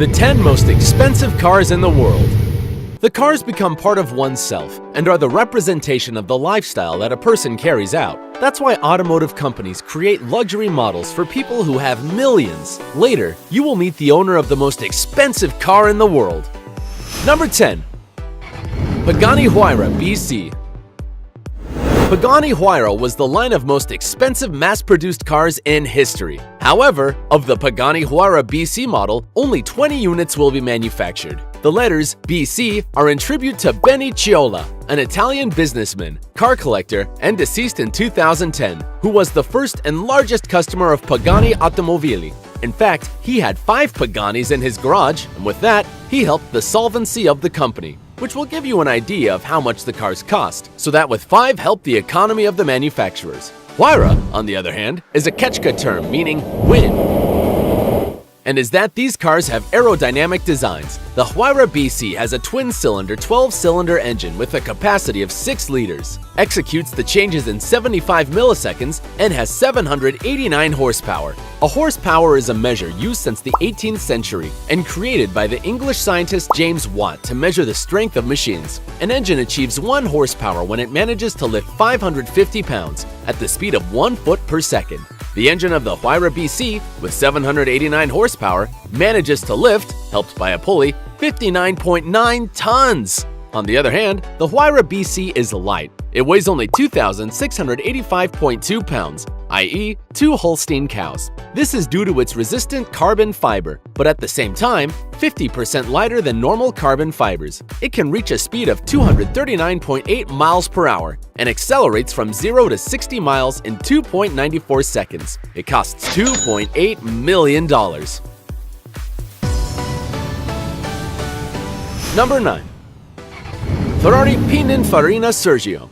The 10 most expensive cars in the world. The cars become part of oneself and are the representation of the lifestyle that a person carries out. That's why automotive companies create luxury models for people who have millions. Later, you will meet the owner of the most expensive car in the world. Number 10. Pagani Huayra BC. Pagani Huayra was the line of most expensive mass-produced cars in history. However, of the Pagani Huayra BC model, only 20 units will be manufactured. The letters BC are in tribute to Benny Ciola, an Italian businessman, car collector, and deceased in 2010, who was the first and largest customer of Pagani Automobili. In fact, he had 5 Paganis in his garage, and with that, he helped the solvency of the company, which will give you an idea of how much the cars cost, so that with 5 help the economy of the manufacturers. Huayra, on the other hand, is a Quechua term meaning wind, and is that these cars have aerodynamic designs. The Huayra BC has a twin-cylinder 12-cylinder engine with a capacity of 6 liters, executes the changes in 75 milliseconds, and has 789 horsepower. A horsepower is a measure used since the 18th century and created by the English scientist James Watt to measure the strength of machines. An engine achieves 1 horsepower when it manages to lift 550 pounds at the speed of 1 foot per second. The engine of the Huayra BC, with 789 horsepower, manages to lift, helped by a pulley, 59.9 tons. On the other hand, the Huayra BC is light. It weighs only 2,685.2 pounds, i.e., 2 Holstein cows. This is due to its resistant carbon fiber, but at the same time, 50% lighter than normal carbon fibers. It can reach a speed of 239.8 miles per hour and accelerates from 0 to 60 miles in 2.94 seconds. It costs $2.8 million. Number 9. Ferrari Pininfarina Sergio.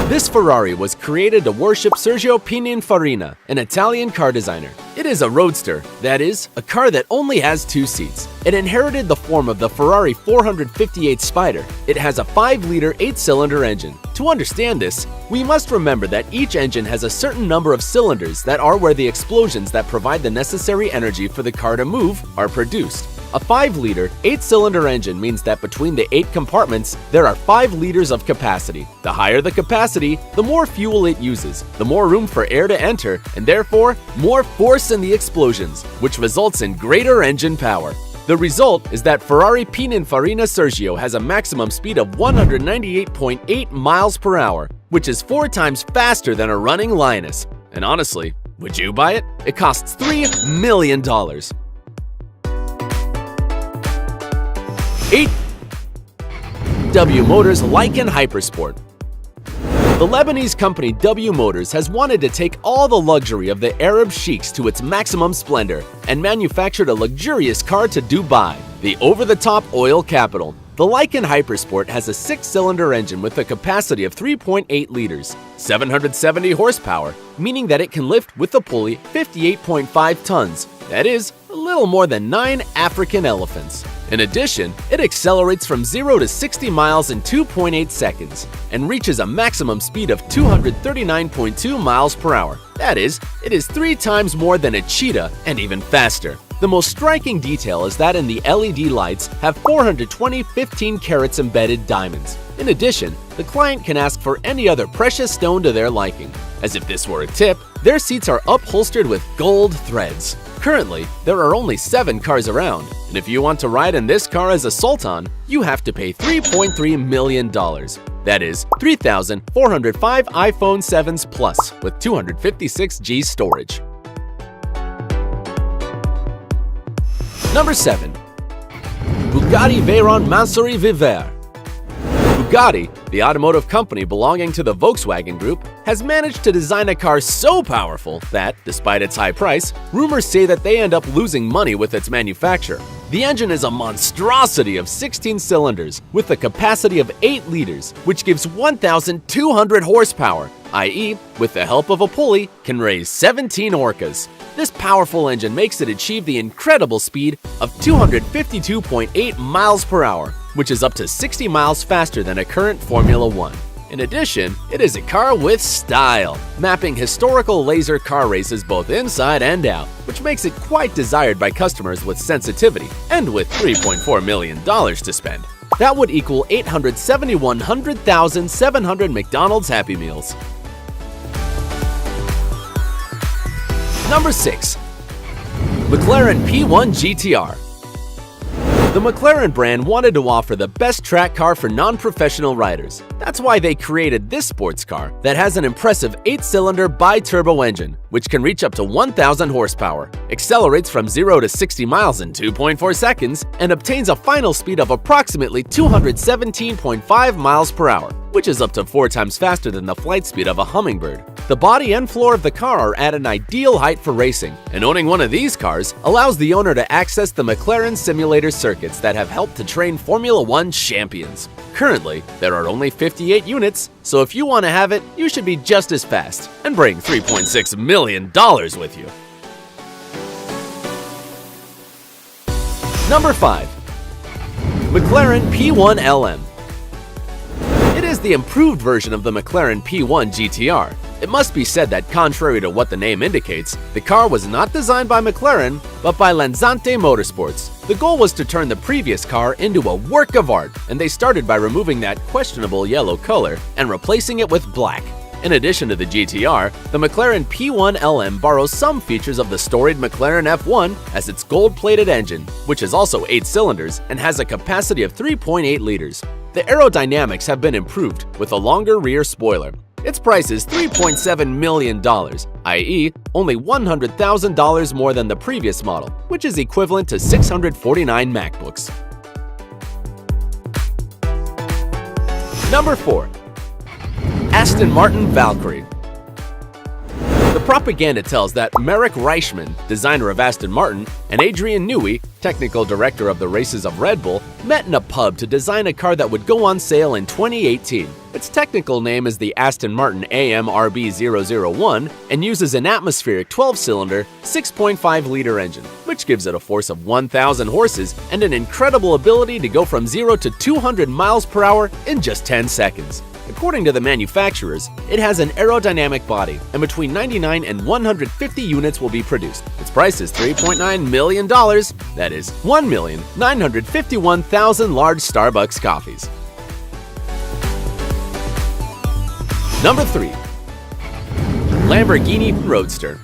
This Ferrari was created to worship Sergio Pininfarina, an Italian car designer. It is a roadster, that is, a car that only has 2 seats. It inherited the form of the Ferrari 458 Spider. It has a 5-liter 8-cylinder engine. To understand this, we must remember that each engine has a certain number of cylinders that are where the explosions that provide the necessary energy for the car to move are produced. A 5-liter, 8-cylinder engine means that between the 8 compartments, there are 5 liters of capacity. The higher the capacity, the more fuel it uses, the more room for air to enter, and therefore, more force in the explosions, which results in greater engine power. The result is that Ferrari Pininfarina Sergio has a maximum speed of 198.8 miles per hour, which is 4 times faster than a running Lioness. And honestly, would you buy it? It costs $3 million. 8. W Motors Lykan Hypersport. The Lebanese company W Motors has wanted to take all the luxury of the Arab sheiks to its maximum splendor and manufactured a luxurious car to Dubai, the over-the-top oil capital. The Lykan Hypersport has a 6-cylinder engine with a capacity of 3.8 liters, 770 horsepower, meaning that it can lift with a pulley 58.5 tons, that is, a little more than 9 African elephants. In addition, it accelerates from 0 to 60 miles in 2.8 seconds and reaches a maximum speed of 239.2 miles per hour. That is, it is 3 times more than a cheetah and even faster. The most striking detail is that in the LED lights have 420 15 carats embedded diamonds. In addition, the client can ask for any other precious stone to their liking. As if this were a tip, their seats are upholstered with gold threads. Currently, there are only 7 cars around, and if you want to ride in this car as a Sultan, you have to pay $3.3 million. That is, 3,405 iPhone 7s Plus with 256G storage. Number 7. Bugatti Veyron Mansouri Vivere. Bugatti, the automotive company belonging to the Volkswagen Group, has managed to design a car so powerful that, despite its high price, rumors say that they end up losing money with its manufacture. The engine is a monstrosity of 16 cylinders with a capacity of 8 liters, which gives 1,200 horsepower, i.e., with the help of a pulley, can raise 17 Orcas. This powerful engine makes it achieve the incredible speed of 252.8 miles per hour, which is up to 60 miles faster than a current Formula One. In addition, it is a car with style, mapping historical laser car races both inside and out, which makes it quite desired by customers with sensitivity, and with $3.4 million to spend. That would equal 871,700 McDonald's Happy Meals. Number 6. McLaren P1 GTR. The McLaren brand wanted to offer the best track car for non-professional riders. That's why they created this sports car that has an impressive 8-cylinder bi-turbo engine, which can reach up to 1,000 horsepower, accelerates from 0 to 60 miles in 2.4 seconds, and obtains a final speed of approximately 217.5 miles per hour, which is up to 4 times faster than the flight speed of a hummingbird. The body and floor of the car are at an ideal height for racing, and owning one of these cars allows the owner to access the McLaren simulator circuits that have helped to train Formula One champions. Currently, there are only 58 units, so if you want to have it, you should be just as fast and bring $3.6 million with you. Number 5. McLaren P1 LM. It is the improved version of the McLaren P1 GTR. It must be said that, contrary to what the name indicates, the car was not designed by McLaren, but by Lansante Motorsports. The goal was to turn the previous car into a work of art, and they started by removing that questionable yellow color and replacing it with black. In addition to the GTR, the McLaren P1 LM borrows some features of the storied McLaren F1 as its gold-plated engine, which is also 8 cylinders and has a capacity of 3.8 liters. The aerodynamics have been improved with a longer rear spoiler. Its price is $3.7 million, i.e., only $100,000 more than the previous model, which is equivalent to 649 MacBooks. Number 4. Aston Martin Valkyrie. The propaganda tells that Marek Reichman, designer of Aston Martin, and Adrian Newey, technical director of the races of Red Bull, met in a pub to design a car that would go on sale in 2018. Its technical name is the Aston Martin AMRB001 and uses an atmospheric 12-cylinder, 6.5-liter engine, which gives it a force of 1,000 horses and an incredible ability to go from 0 to 200 miles per hour in just 10 seconds. According to the manufacturers, it has an aerodynamic body, and between 99 and 150 units will be produced. Its price is $3.9 million, that is 1,951,000 large Starbucks coffees. Number 3. Lamborghini Roadster.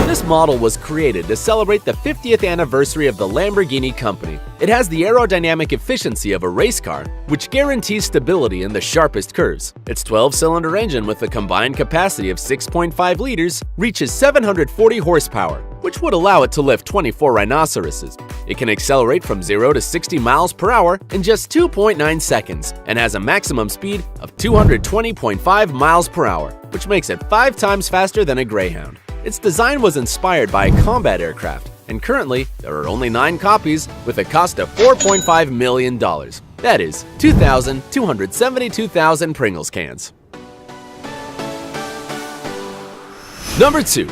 This model was created to celebrate the 50th anniversary of the Lamborghini company. It has the aerodynamic efficiency of a race car, which guarantees stability in the sharpest curves. Its 12-cylinder engine with a combined capacity of 6.5 liters reaches 740 horsepower, which would allow it to lift 24 rhinoceroses. It can accelerate from 0 to 60 miles per hour in just 2.9 seconds and has a maximum speed of 220.5 miles per hour, which makes it 5 times faster than a Greyhound. Its design was inspired by a combat aircraft, and currently there are only 9 copies with a cost of $4.5 million. That is 2,272,000 Pringles cans. Number 2.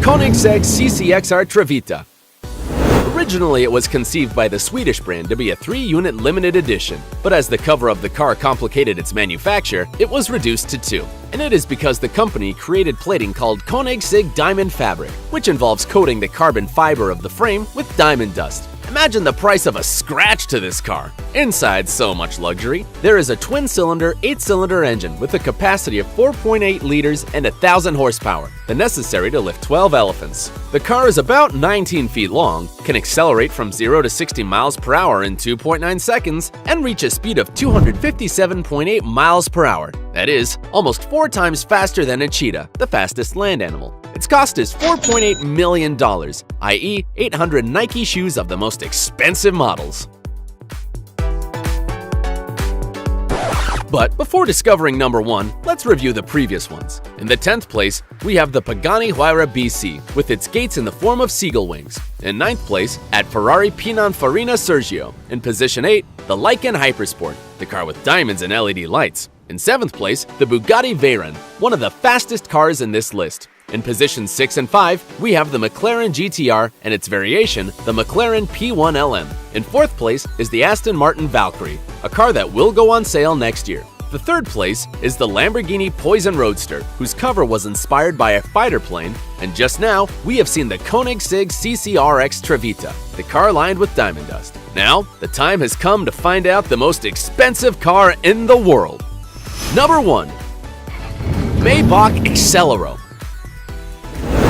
Koenigsegg CCXR Trevita. Originally, it was conceived by the Swedish brand to be a 3-unit limited edition, but as the cover of the car complicated its manufacture, it was reduced to 2. And it is because the company created plating called Koenigsegg Diamond Fabric, which involves coating the carbon fiber of the frame with diamond dust. Imagine the price of a scratch to this car. Inside so much luxury, there is a twin-cylinder, 8-cylinder engine with a capacity of 4.8 liters and 1,000 horsepower, the necessary to lift 12 elephants. The car is about 19 feet long, can accelerate from 0 to 60 miles per hour in 2.9 seconds, and reach a speed of 257.8 miles per hour. That is, almost 4 times faster than a cheetah, the fastest land animal. Its cost is $4.8 million, i.e., 800 Nike shoes of the most expensive models. But before discovering number 1, let's review the previous ones. In the 10th place, we have the Pagani Huayra BC, with its gates in the form of seagull wings. In 9th place, at Ferrari Pininfarina Sergio. In position 8, the Lykan Hypersport, the car with diamonds and LED lights. In 7th place, the Bugatti Veyron, one of the fastest cars in this list. In positions 6 and 5, we have the McLaren GTR and its variation, the McLaren P1LM. In 4th place is the Aston Martin Valkyrie, a car that will go on sale next year. The 3rd place is the Lamborghini Poison Roadster, whose cover was inspired by a fighter plane, and just now, we have seen the Koenigsegg CCRX Trevita, the car lined with diamond dust. Now, the time has come to find out the most expensive car in the world. Number 1. Maybach Accelero.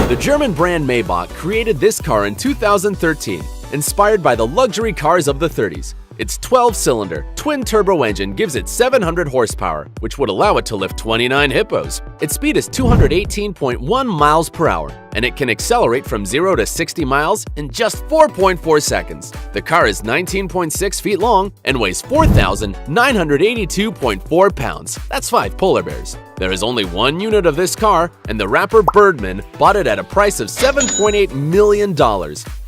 The German brand Maybach created this car in 2013, inspired by the luxury cars of the 30s. Its 12-cylinder, twin-turbo engine gives it 700 horsepower, which would allow it to lift 29 hippos. Its speed is 218.1 miles per hour, and it can accelerate from 0 to 60 miles in just 4.4 seconds. The car is 19.6 feet long and weighs 4,982.4 pounds. That's 5 polar bears. There is only one unit of this car, and the rapper Birdman bought it at a price of $7.8 million,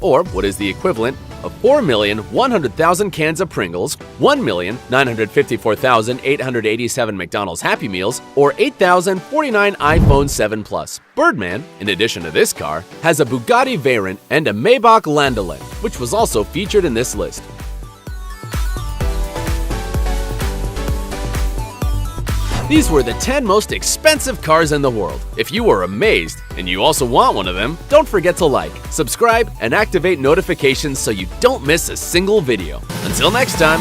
or what is the equivalent of 4,100,000 cans of Pringles, 1,954,887 McDonald's Happy Meals, or 8,049 iPhone 7 Plus. Birdman, in addition to this car, has a Bugatti Veyron and a Maybach Landaulet, which was also featured in this list. These were the 10 most expensive cars in the world. If you were amazed and you also want one of them, don't forget to like, subscribe, and activate notifications so you don't miss a single video. Until next time.